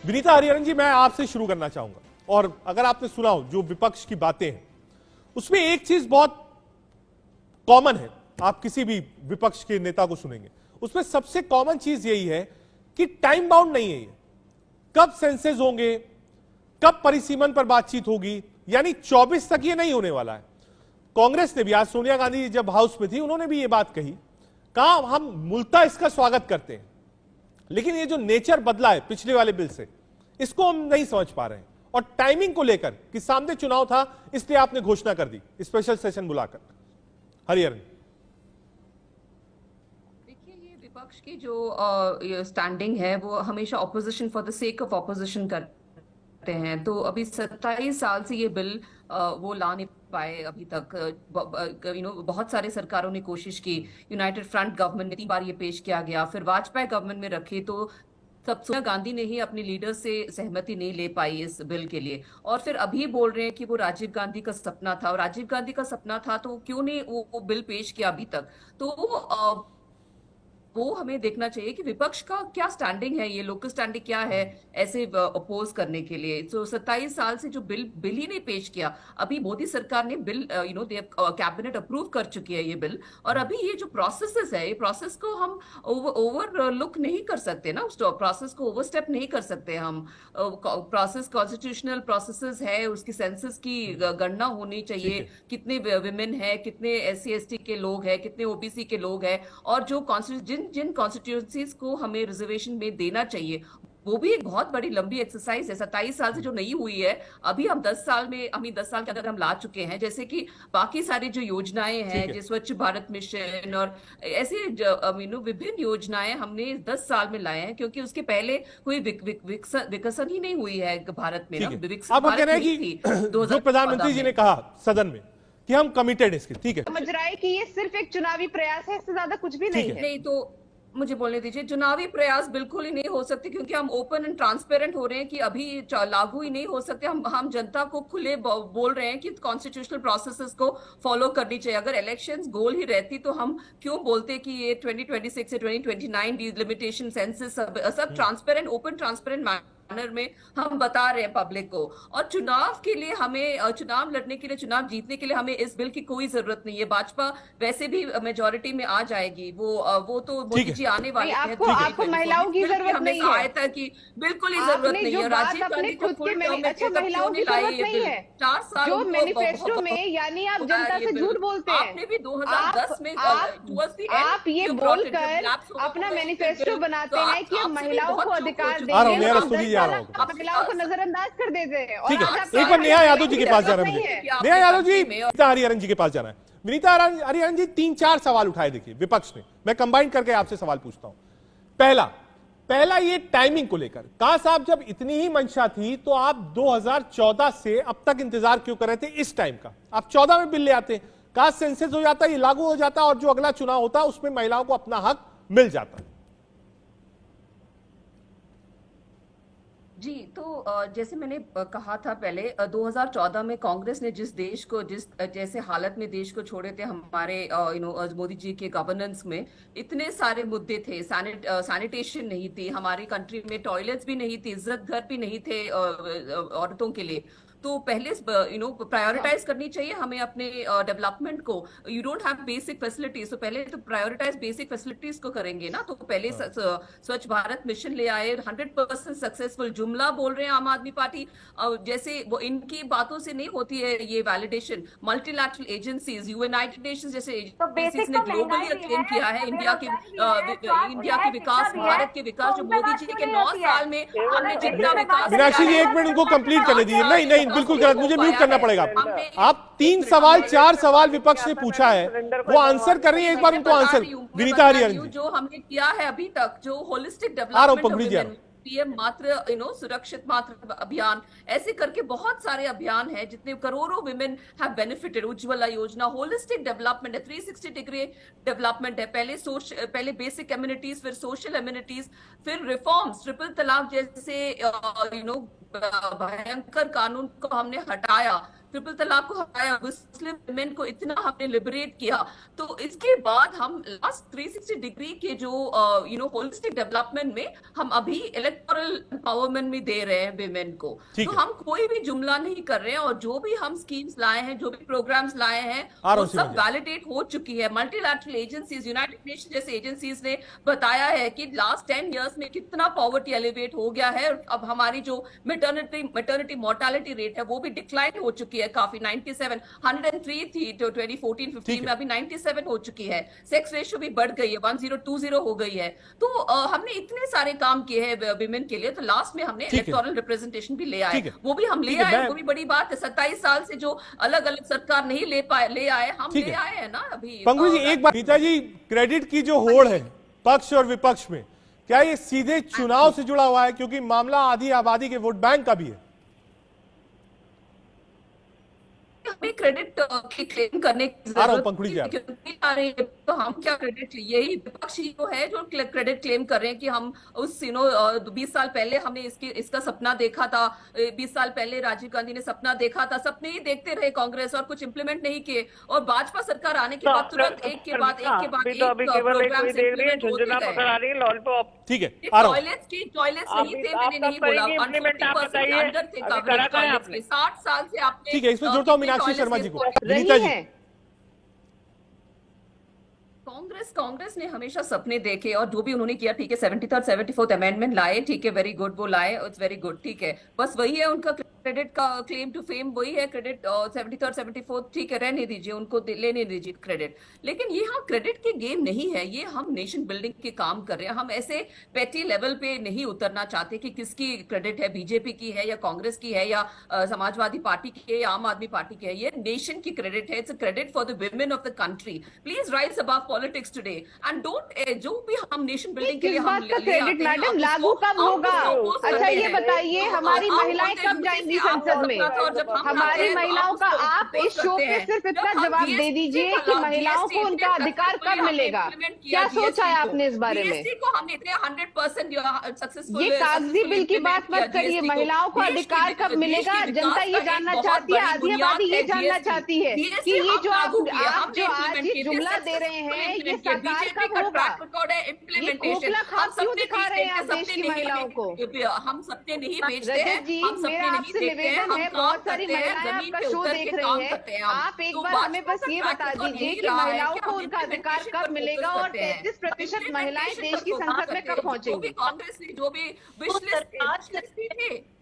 विनीता हरिहरन जी, मैं आपसे शुरू करना चाहूंगा। और अगर आपने सुना हो जो विपक्ष की बातें हैं, उसमें एक चीज बहुत कॉमन है, आप किसी भी विपक्ष के नेता को सुनेंगे, उसमें सबसे कॉमन चीज यही है कि टाइम बाउंड नहीं है ये। कब सेंसेस होंगे, कब परिसीमन पर बातचीत होगी, यानी 24 तक ये नहीं होने वाला है। कांग्रेस ने भी, आज सोनिया गांधी जब हाउस में थी उन्होंने भी ये बात कही, कहा हम मूलतः इसका स्वागत करते हैं, लेकिन ये जो नेचर बदला है पिछले वाले बिल से, इसको हम नहीं समझ पा रहे हैं। और टाइमिंग को लेकर कि सामने चुनाव था, इसलिए आपने घोषणा कर दी स्पेशल सेशन बुलाकर। हरिहरन, देखिए, ये विपक्ष की जो स्टैंडिंग है वो हमेशा opposition for the sake of opposition करते हैं। तो अभी 27 साल से ये बिल वो ला नहीं पाए अभी तक। बहुत सारे सरकारों ने कोशिश की, यूनाइटेड फ्रंट गवर्नमेंट ने 3 बार ये पेश किया गया, फिर वाजपेयी गवर्नमेंट में रखे तो तब सोनिया गांधी ने ही अपने लीडर से सहमति नहीं ले पाई इस बिल के लिए। और फिर अभी बोल रहे हैं कि वो राजीव गांधी का सपना था, और राजीव गांधी का सपना था तो क्यों नहीं वो बिल पेश किया अभी तक। तो वो हमें देखना चाहिए कि विपक्ष का क्या स्टैंडिंग है, ये लोकल स्टैंडिंग क्या है ऐसे अपोज करने के लिए। तो 27 साल से जो बिल ही नहीं पेश किया, अभी मोदी सरकार ने बिल कैबिनेट अप्रूव कर चुकी है ये बिल, और अभी ये जो प्रोसेसेस है, ये प्रोसेस को हम ओवरलुक नहीं कर सकते ना, उस प्रोसेस को ओवरस्टेप नहीं कर सकते हम। प्रोसेस कॉन्स्टिट्यूशनल प्रोसेसेस है, उसकी सेंसस की गणना होनी चाहिए, कितने विमेन है, कितने SC ST के लोग हैं, कितने OBC के लोग हैं, और जो जिन कॉन्स्टिट्यूंसीज को हमें रिजर्वेशन में देना चाहिए, वो भी एक बहुत बड़ी लंबी एक्सरसाइज है। 27 साल से जो नहीं हुई है, अभी हम 10 साल के अंदर हम ला चुके हैं। जैसे कि बाकी सारी जो योजनाएं हैं, जो स्वच्छ भारत मिशन और ऐसे विभिन्न योजनाएं हमने 10 साल में लाए हैं, क्योंकि उसके पहले कोई विकसन ही नहीं हुई है भारत में। अब हम कह रहे हैं कि जो प्रधानमंत्री जी ने कहा सदन में कि हम कमिटेड इसके, ठीक है, समझ रहा है कि ये सिर्फ एक चुनावी प्रयास है, इससे ज्यादा कुछ भी नहीं है। नहीं तो मुझे बोलने दीजिए, चुनावी प्रयास बिल्कुल ही नहीं हो सकते, क्योंकि हम ओपन एंड ट्रांसपेरेंट हो रहे हैं कि अभी लागू ही नहीं हो सकते। हम जनता को खुले बोल रहे हैं कि कॉन्स्टिट्यूशनल प्रोसेसेस को फॉलो करनी चाहिए। अगर इलेक्शंस गोल ही रहती तो हम क्यों बोलते कि ये 2026 से 2029 डिलिमिटेशन सेंसस सब ट्रांसपेरेंट, ओपन ट्रांसपेरेंट मैनर में हम बता रहे हैं पब्लिक को। और चुनाव के लिए हमें, चुनाव लड़ने के लिए, चुनाव जीतने के लिए हमें इस बिल की कोई जरूरत नहीं है। भाजपा वैसे भी मेजोरिटी में आ जाएगी, वो तो मोदी जी आने वाले हैं। आपको महिलाओं की जरूरत नहीं है, सहायता की बिल्कुल ही जरूरत नहीं है। राजीव गांधी को महिलाओं की जरूरत नहीं है। 4 साल जो मैनिफेस्टो में, यानी आप जनता से झूठ बोलते हैं। आपने भी 2010 में आप ये बोलकर अपना मैनिफेस्टो बनाते हैं कि हम महिलाओं को अधिकार देंगे, महिलाओं को नजरअंदाज कर देते हैं। ठीक है, एक बार नेहा यादव जी के पास जाना है। नेहा यादव जी, विनीता हरिहरन जी के पास जाना है। विनीता हरिहरन जी, 3-4 सवाल उठाए देखिए विपक्ष ने, मैं कंबाइन करके आपसे सवाल पूछता हूं। पहला ये टाइमिंग को लेकर, कहा साहब जब इतनी ही मंशा थी तो आप 2014 से अब तक इंतजार क्यों कर रहे थे इस टाइम का? आप 14 में बिल ले आते, कहा सेंसेस हो जाता, ये लागू हो जाता, और जो अगला चुनाव होता उसमें महिलाओं को अपना हक मिल जाता। जी, तो जैसे मैंने कहा था पहले, 2014 में कांग्रेस ने जिस जैसे हालत में देश को छोड़े थे, हमारे मोदी जी के गवर्नेंस में इतने सारे मुद्दे थे। सैनिटेशन नहीं थी हमारी कंट्री में, टॉयलेट्स भी नहीं थी, इज्जत घर भी नहीं थे औरतों के लिए। तो पहले प्रायोरिटाइज करनी चाहिए हमें अपने डेवलपमेंट को। You don't have basic facilities, तो पहले तो प्रायोरिटाइज बेसिक फैसिलिटीज को करेंगे ना। तो पहले स्वच्छ भारत मिशन ले आए, 100% सक्सेसफुल जुमला बोल रहे हैं आम आदमी पार्टी, जैसे वो इनकी बातों से नहीं होती है ये validation. Multilateral agencies, United Nations जैसे एजेंसीज ने ग्लोबली अक्लेम किया है इंडिया के विकास, भारत के विकास, जो मोदी जी के 9 साल में हमने जितना विकास। मीनाक्षी जी, 1 मिनट उनको कंप्लीट करने दीजिए। नहीं, बिल्कुल गलत, मुझे म्यूट करना पड़ेगा। आप 3 सवाल 4 सवाल विपक्ष ने पूछा है, वो आंसर कर रही है, एक बार उनको आंसर। विनीता हरिहरन जी, जो हमने किया है अभी तक, जो होलिस्टिक डेवलपमेंट, PM मात्र सुरक्षित मात्र अभियान, ऐसे करके बहुत सारे अभियान हैं जितने करोड़ों विमेन हैव बेनिफिटेड। उज्ज्वला योजना होलिस्टिक डेवलपमेंट है, 360 डिग्री डेवलपमेंट है। पहले बेसिक एमिनिटीज, फिर सोशल एमिनिटीज, फिर रिफॉर्म्स, ट्रिपल तलाक जैसे भयंकर कानून को हमने हटाया, ट्रिपल तलाक को हटाया, मुस्लिम वुमेन को इतना हमने लिबरेट किया, तो इसके बाद हम लास्ट 360 डिग्री के जो होलिस्टिक डेवलपमेंट में हम अभी इलेक्टोरल एम्पावरमेंट में दे रहे हैं विमेन को। तो हम कोई भी जुमला नहीं कर रहे हैं, और जो भी हम स्कीम्स लाए हैं, जो भी प्रोग्राम्स लाए हैं, वो सब वैलिडेट हो चुकी है। मल्टीलैटरल एजेंसीज, यूनाइटेड नेशन जैसे एजेंसीज ने बताया है कि लास्ट 10 इयर्स में कितना पॉवर्टी एलिवेट हो गया है। अब हमारी जो मैटरनिटी मोर्टालिटी रेट है वो भी डिक्लाइन हो चुकी है काफी। 97 103 थी तो 2014-15 में, अभी 97 हो चुकी है। सेक्स रेशियो भी बढ़ गई है, 1020 हो गई है। तो हमने इतने सारे काम किए हैं विमेन के लिए, तो लास्ट में हमने इलेक्टोरल रिप्रेजेंटेशन भी ले आए, वो भी हम ले आए, वो भी बड़ी बात है। 27 साल से जो अलग अलग सरकार नहीं ले आए, हम ले आए हैं ना अभी। पंकज जी, एक बात, गीता जी, क्रेडिट की जो होड़ है पक्ष और विपक्ष में, क्या ये सीधे चुनाव से जुड़ा हुआ है? क्योंकि मामला आधी आबादी के वोट बैंक का भी है। हमें क्रेडिट की क्लेम करने की जरूरत, तो हम क्या क्रेडिट, यही विपक्ष ही तो है जो क्रेडिट क्लेम कर रहे हैं कि हम उस 20 साल पहले हमने इसका सपना देखा था। 20 साल पहले राजीव गांधी ने सपना देखा था, सपने ही देखते रहे कांग्रेस और कुछ इंप्लीमेंट नहीं किए, और भाजपा सरकार आने के बाद तुरंत एक के बाद एक प्रोग्राम। ठीक है, टॉयलेट्स नहीं थे, मैंने नहीं बोला, 60 साल से आपने। ठीक है, इसमें जोड़ता हूं मीनाक्षी शर्मा जी को। विनीता जी, कांग्रेस ने हमेशा सपने देखे और जो भी उन्होंने किया, ठीक है, 73rd 74th अमेंडमेंट लाए, ठीक है, वेरी गुड, वो लाए, इट्स वेरी गुड, ठीक है, बस वही है उनका क्रेडिट का क्लेम टू फेम, वही है क्रेडिट। 73rd 74th, ठीक है, रहने दीजिए, उनको लेने दीजिए क्रेडिट। लेकिन ये हम क्रेडिट के गेम नहीं है, ये हम नेशन बिल्डिंग के काम कर रहे हैं। हम ऐसे पेटी लेवल पे नहीं उतरना चाहते कि किसकी क्रेडिट है, बीजेपी की है या कांग्रेस की है या समाजवादी पार्टी की है या आम आदमी पार्टी की है। ये नेशन की क्रेडिट है, it's a credit for the women of the country. Please rise above politics today and don't, जो भी हम नेशन बिल्डिंग के लिए हम क्रेडिट मैडम लागू कब होगा? अच्छा ये बताइए, हमारी महिलाएं कब जाएंगी संसद में? हमारी महिलाओं का आप इस शो पे सिर्फ इतना जवाब दे दीजिए कि महिलाओं को उनका अधिकार कब मिलेगा? क्या सोचा है आपने इस बारे में? हमने इतने 100% सक्सेसफुल, ये कागजी बिल की बात मत करिए, महिलाओं को अधिकार कब मिलेगा? जनता ये जानना चाहती है, आधी आबादी ये जानना चाहती है कि ये जो आप जो आज ये जुमला दे रहे हैं, ये सरकार कब होगा? ये खोखला ख्वाब क्यों दिखा रहे हैं आप देश की महिलाओं को? हम सपने नहीं बेचते हैं, हम सपने नहीं देखते हैं, हम बहुत सारी महिलाएं आपका शो देख रही हैं। आप एक बार हमें बस ये बता दीजिए कि महिलाओं को उनका अधिकार कब मिलेगा और 33% महिलाएं देश की संसद में कब पहुंचेंगी? कांग्रेस ने जो भी विश लिस्ट थे